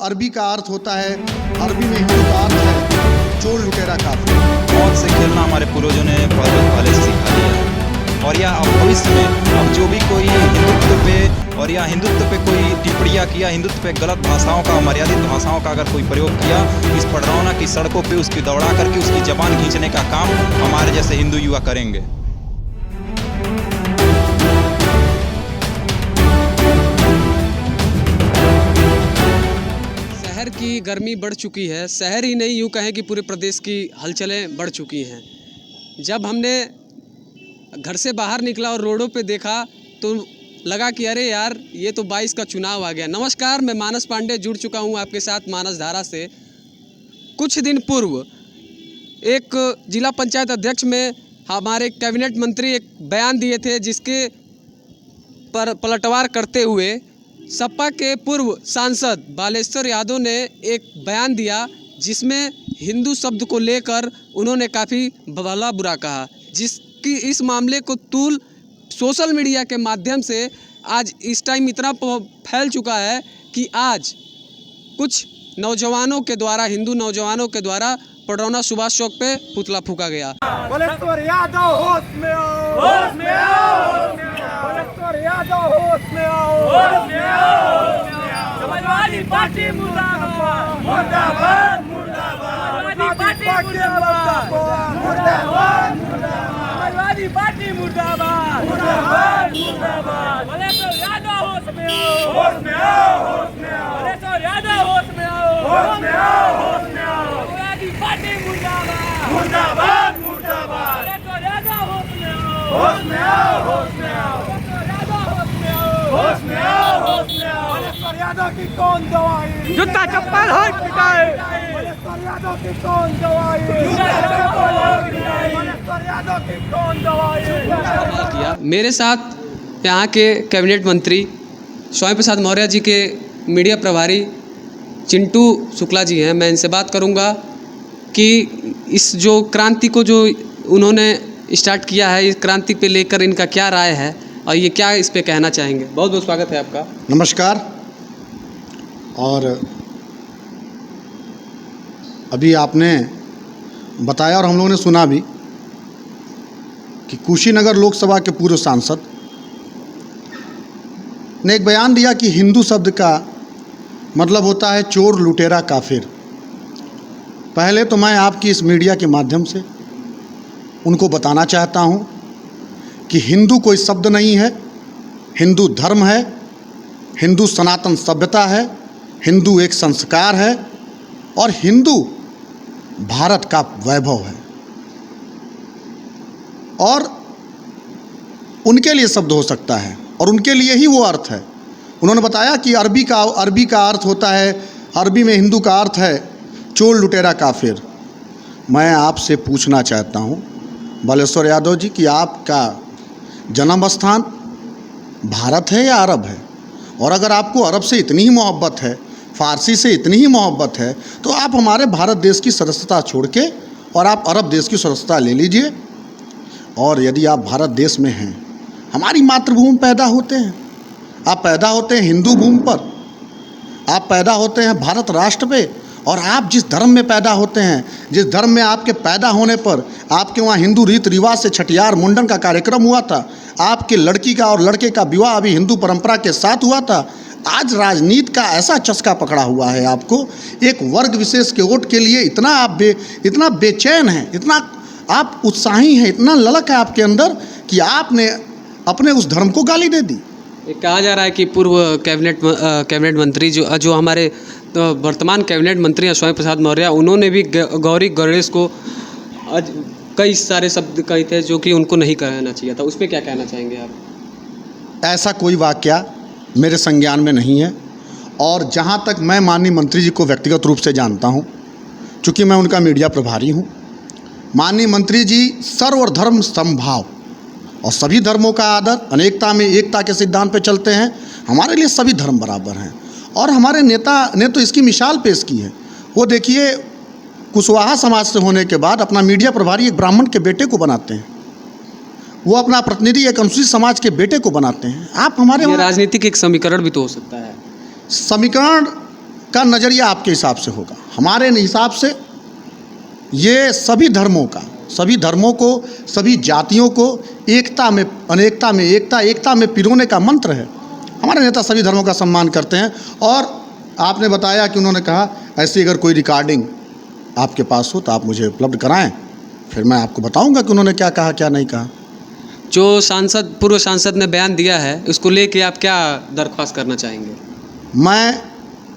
अरबी का अर्थ होता है, अरबी में हिंदू का अर्थ है चोर लुटेरा काफिर। मौत से खेलना हमारे पूर्वजों ने पहले से सिखा दिया है। और या अब भविष्य में अब जो भी कोई हिंदुत्व पे और या हिंदुत्व पे कोई टिप्पणियाँ किया, हिंदुत्व पे गलत भाषाओं का, मर्यादित भाषाओं का अगर कोई प्रयोग किया, इस पडरौना की सड़कों पे उसकी दौड़ा करके उसकी जबान खींचने का काम हमारे जैसे हिंदू युवा करेंगे। शहर की गर्मी बढ़ चुकी है। शहर ही नहीं, यूँ कहें कि पूरे प्रदेश की हलचलें बढ़ चुकी हैं। जब हमने घर से बाहर निकला और रोडों पे देखा तो लगा कि अरे यार, ये तो 22 का चुनाव आ गया। नमस्कार, मैं मानस पांडे जुड़ चुका हूँ आपके साथ मानस धारा से। कुछ दिन पूर्व एक जिला पंचायत अध्यक्ष में हमारे कैबिनेट मंत्री एक बयान दिए थे, जिसके पर पलटवार करते हुए सपा के पूर्व सांसद बालेश्वर यादव ने एक बयान दिया, जिसमें हिंदू शब्द को लेकर उन्होंने काफ़ी भला बुरा कहा, जिसकी इस मामले को तूल सोशल मीडिया के माध्यम से आज इस टाइम इतना फैल चुका है कि आज कुछ नौजवानों के द्वारा, हिंदू नौजवानों के द्वारा पडरौना सुभाष चौक पे पुतला फूका गया। बालेश्वर यादव होश में आओ, होश में आओ, बालेश्वर यादव होश में आओ, होश में आओ। समाजवादी पार्टी मुर्दाबाद, मुर्दाबाद, मुर्दाबाद। समाजवादी पार्टी मुर्दाबाद, मुर्दाबाद, मुर्दाबाद। समाजवादी पार्टी मुर्दाबाद, मुर्दाबाद, मुर्दाबाद। बालेश्वर यादव होश में आओ, होश में आओ, होश में आओ। बालेश्वर यादव होश में आओ, होश में आओ, होश में आओ। समाजवादी पार्टी मुर्दाबाद, मुर्दाबाद, मुर्दाबाद। बालेश्वर यादव होश में आओ, होश में आओ, होश में आओ। बालेश्वर यादव होश में आओ, होश में आओ, होश में आओ। बालेश्वर यादव की कौन दवाई? जूता चप्पल हट पिटाए। बालेश्वर यादव की कौन दवाई? जूता चप्पल हट पिटाए। बालेश्वर यादव की कौन दवाई? किया मेरे साथ यहाँ के कैबिनेट मंत्री स्वामी प्रसाद मौर्य जी के मीडिया प्रभारी चिंटू शुक्ला जी हैं। मैं इनसे बात करूंगा कि इस जो क्रांति को जो उन्होंने स्टार्ट किया है, इस क्रांति पे लेकर इनका क्या राय है और ये क्या इस पे कहना चाहेंगे। बहुत बहुत स्वागत है आपका। नमस्कार। और अभी आपने बताया और हम लोगों ने सुना भी कि कुशीनगर लोकसभा के पूर्व सांसद ने एक बयान दिया कि हिंदू शब्द का मतलब होता है चोर लुटेरा काफिर। पहले तो मैं आपकी इस मीडिया के माध्यम से उनको बताना चाहता हूं कि हिंदू कोई शब्द नहीं है, हिंदू धर्म है, हिंदू सनातन सभ्यता है, हिंदू एक संस्कार है और हिंदू भारत का वैभव है। और उनके लिए शब्द हो सकता है और उनके लिए ही वो अर्थ है। उन्होंने बताया कि अरबी का अर्थ होता है, अरबी में हिंदू का अर्थ है चोर लुटेरा काफिर। मैं आपसे पूछना चाहता हूँ बालेश्वर यादव जी कि आपका जन्म स्थान भारत है या अरब है? और अगर आपको अरब से इतनी ही मोहब्बत है, फ़ारसी से इतनी ही मोहब्बत है, तो आप हमारे भारत देश की सदस्यता छोड़ के और आप अरब देश की सदस्यता ले लीजिए। और यदि आप भारत देश में हैं, हमारी मातृभूमि पैदा होते हैं, आप पैदा होते हैं हिंदू भूमि पर, आप पैदा होते हैं भारत राष्ट्र पे, और आप जिस धर्म में पैदा होते हैं, जिस धर्म में आपके पैदा होने पर आपके वहाँ हिंदू रीति रिवाज से छठियार मुंडन का कार्यक्रम हुआ था, आपके लड़की का और लड़के का विवाह अभी हिंदू परंपरा के साथ हुआ था। आज राजनीति का ऐसा चस्का पकड़ा हुआ है आपको, एक वर्ग विशेष के वोट के लिए इतना बेचैन है, इतना आप उत्साही हैं, इतना ललक है आपके अंदर कि आपने अपने उस धर्म को गाली दे दी। कहा जा रहा है कि पूर्व कैबिनेट मंत्री जो हमारे वर्तमान कैबिनेट मंत्री हैं स्वामी प्रसाद मौर्य, उन्होंने भी गौरी गणेश को आज कई सारे शब्द कहे थे जो कि उनको नहीं कहना चाहिए था। उस पर क्या कहना चाहेंगे आप? ऐसा कोई वाकया मेरे संज्ञान में नहीं है। और जहाँ तक मैं माननीय मंत्री जी को व्यक्तिगत रूप से जानता हूँ, चूँकि मैं उनका मीडिया प्रभारी हूँ, माननीय मंत्री जी सर्वधर्म समभाव और सभी धर्मों का आदर, अनेकता में एकता के सिद्धांत पे चलते हैं। हमारे लिए सभी धर्म बराबर हैं। और हमारे नेता ने तो इसकी मिसाल पेश की है। वो देखिए, कुशवाहा समाज से होने के बाद अपना मीडिया प्रभारी एक ब्राह्मण के बेटे को बनाते हैं, वो अपना प्रतिनिधि एक अनुसूचित समाज के बेटे को बनाते हैं। आप हमारे राजनीतिक एक समीकरण भी तो हो सकता है। समीकरण का नज़रिया आपके हिसाब से होगा। हमारे हिसाब से ये सभी धर्मों को, सभी जातियों को एकता में अनेकता में एकता, एकता में पिरोने का मंत्र है। हमारे नेता सभी धर्मों का सम्मान करते हैं। और आपने बताया कि उन्होंने कहा ऐसी अगर कोई रिकॉर्डिंग आपके पास हो तो आप मुझे उपलब्ध कराएं, फिर मैं आपको बताऊंगा कि उन्होंने क्या कहा क्या नहीं कहा। जो पूर्व सांसद ने बयान दिया है उसको लेके आप क्या दरख्वास्त करना चाहेंगे? मैं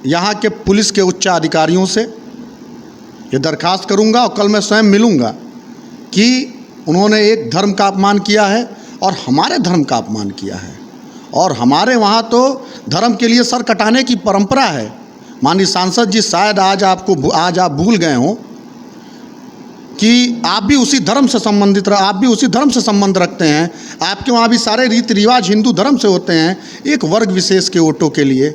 यहाँ के पुलिस के उच्च अधिकारियों से ये दरखास्त करूँगा और कल मैं स्वयं मिलूँगा कि उन्होंने एक धर्म का अपमान किया है और हमारे धर्म का अपमान किया है। और हमारे वहाँ तो धर्म के लिए सर कटाने की परंपरा है। माननीय सांसद जी, शायद आज आप भूल गए हों कि आप भी उसी धर्म से संबंध रखते हैं। आपके वहाँ भी सारे रीति रिवाज हिंदू धर्म से होते हैं। एक वर्ग विशेष के वोटों के लिए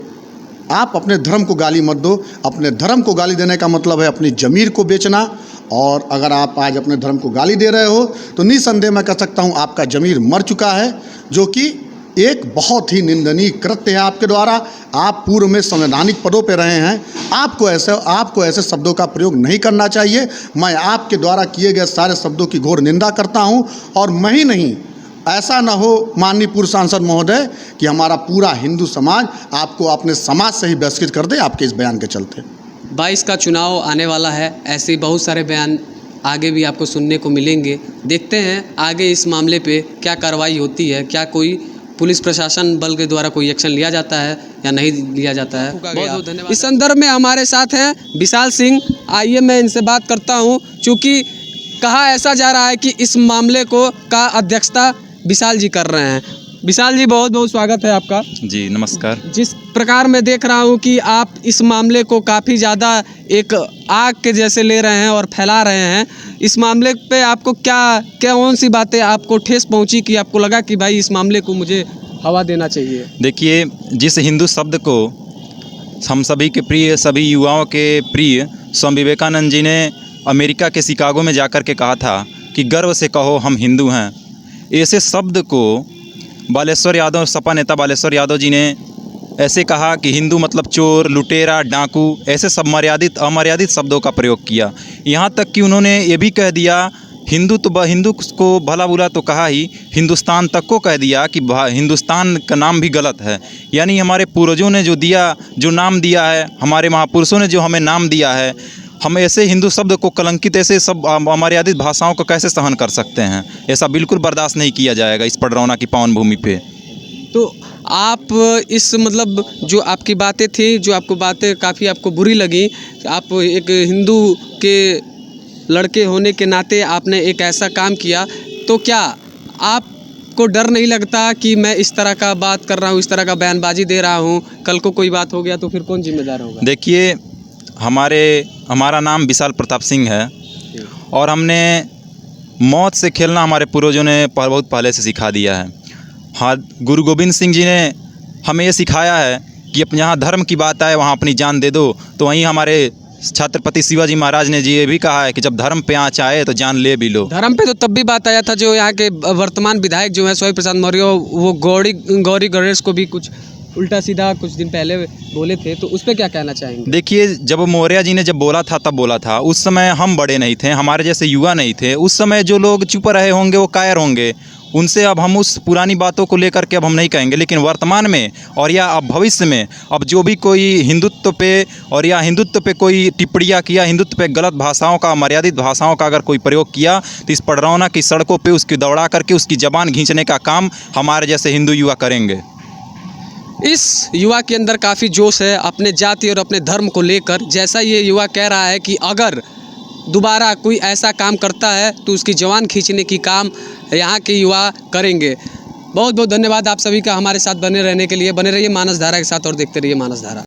आप अपने धर्म को गाली मत दो। अपने धर्म को गाली देने का मतलब है अपनी ज़मीर को बेचना। और अगर आप आज अपने धर्म को गाली दे रहे हो तो निसंदेह मैं कह सकता हूँ आपका ज़मीर मर चुका है, जो कि एक बहुत ही निंदनीय कृत्य है आपके द्वारा। आप पूर्व में संवैधानिक पदों पर रहे हैं, आपको ऐसे शब्दों का प्रयोग नहीं करना चाहिए। मैं आपके द्वारा किए गए सारे शब्दों की घोर निंदा करता हूं। और मैं ही नहीं, ऐसा न हो माननीय पूर्व सांसद महोदय कि हमारा पूरा हिंदू समाज आपको अपने समाज से ही बहिष्कृत कर दे आपके इस बयान के चलते। 22 का चुनाव आने वाला है, ऐसे ही बहुत सारे बयान आगे भी आपको सुनने को मिलेंगे। देखते हैं आगे इस मामले पे क्या कार्रवाई होती है, क्या कोई पुलिस प्रशासन बल के द्वारा कोई एक्शन लिया जाता है या नहीं लिया जाता है। बहुत बहुत धन्यवाद। इस संदर्भ में हमारे साथ हैं विशाल सिंह। आइए मैं इनसे बात करता हूं, चूँकि कहा ऐसा जा रहा है कि इस मामले का अध्यक्षता विशाल जी कर रहे हैं। विशाल जी, बहुत बहुत स्वागत है आपका। जी नमस्कार। जिस प्रकार मैं देख रहा हूं कि आप इस मामले को काफ़ी ज़्यादा एक आग के जैसे ले रहे हैं और फैला रहे हैं, इस मामले पे आपको कौन सी बातें आपको ठेस पहुंची कि आपको लगा कि भाई इस मामले को मुझे हवा देना चाहिए? देखिए, जिस हिंदू शब्द को हम सभी के प्रिय, सभी युवाओं के प्रिय स्वामी विवेकानंद जी ने अमेरिका के शिकागो में जाकर के कहा था कि गर्व से कहो हम हिंदू हैं, ऐसे शब्द को बालेश्वर यादव, सपा नेता बालेश्वर यादव जी ने ऐसे कहा कि हिंदू मतलब चोर, लुटेरा, डाकू, ऐसे सब अमर्यादित शब्दों का प्रयोग किया। यहाँ तक कि उन्होंने ये भी कह दिया, हिंदू को भला बुरा तो कहा ही, हिंदुस्तान तक को कह दिया कि हिंदुस्तान का नाम भी गलत है। यानी हमारे पूर्वजों ने जो नाम दिया है, हमारे महापुरुषों ने जो हमें नाम दिया है, हम ऐसे हिंदू शब्द को कलंकित, ऐसे सब अमर्यादित भाषाओं को कैसे सहन कर सकते हैं? ऐसा बिल्कुल बर्दाश्त नहीं किया जाएगा इस पडरौना की पावन भूमि पे। तो आप इस मतलब जो आपकी बातें थी, जो आपको बातें काफ़ी आपको बुरी लगी, आप एक हिंदू के लड़के होने के नाते आपने एक ऐसा काम किया, तो क्या आपको डर नहीं लगता कि मैं इस तरह का बात कर रहा हूँ, इस तरह का बयानबाजी दे रहा हूँ, कल को कोई बात हो गया तो फिर कौन जिम्मेदार होगा? देखिए, हमारा नाम विशाल प्रताप सिंह है और हमने मौत से खेलना हमारे पूर्वजों ने बहुत पहले से सिखा दिया है। हाँ, गुरु गोविंद सिंह जी ने हमें ये सिखाया है कि जहाँ धर्म की बात आए वहाँ अपनी जान दे दो। तो वहीं हमारे छत्रपति शिवाजी महाराज ने जी ये भी कहा है कि जब धर्म पे आँच आए तो जान ले भी लो। धर्म पे तो तब भी बात आया था, जो यहाँ के वर्तमान विधायक जो है स्वामी प्रसाद मौर्य, वो गौरी गणेश को भी कुछ उल्टा सीधा कुछ दिन पहले बोले थे, तो उस पर क्या कहना चाहेंगे? देखिए, जब मौर्य जी ने जब बोला था तब बोला था, उस समय हम बड़े नहीं थे, हमारे जैसे युवा नहीं थे। उस समय जो लोग चुप रहे होंगे वो कायर होंगे, उनसे अब हम उस पुरानी बातों को लेकर के अब हम नहीं कहेंगे। लेकिन वर्तमान में और या अब भविष्य में अब जो भी कोई हिंदुत्व पे कोई टिप्पणियाँ किया, हिंदुत्व पे गलत भाषाओं का, अमर्यादित भाषाओं का अगर कोई प्रयोग किया तो इस पडरौना की सड़कों पे उसकी दौड़ा करके उसकी ज़बान खींचने का काम हमारे जैसे हिंदू युवा करेंगे। इस युवा के अंदर काफ़ी जोश है अपने जाति और अपने धर्म को लेकर। जैसा ये युवा कह रहा है कि अगर दोबारा कोई ऐसा काम करता है तो उसकी जवान खींचने की काम यहाँ के युवा करेंगे। बहुत बहुत धन्यवाद आप सभी का हमारे साथ बने रहने के लिए। बने रहिए मानस धारा के साथ और देखते रहिए मानस धारा।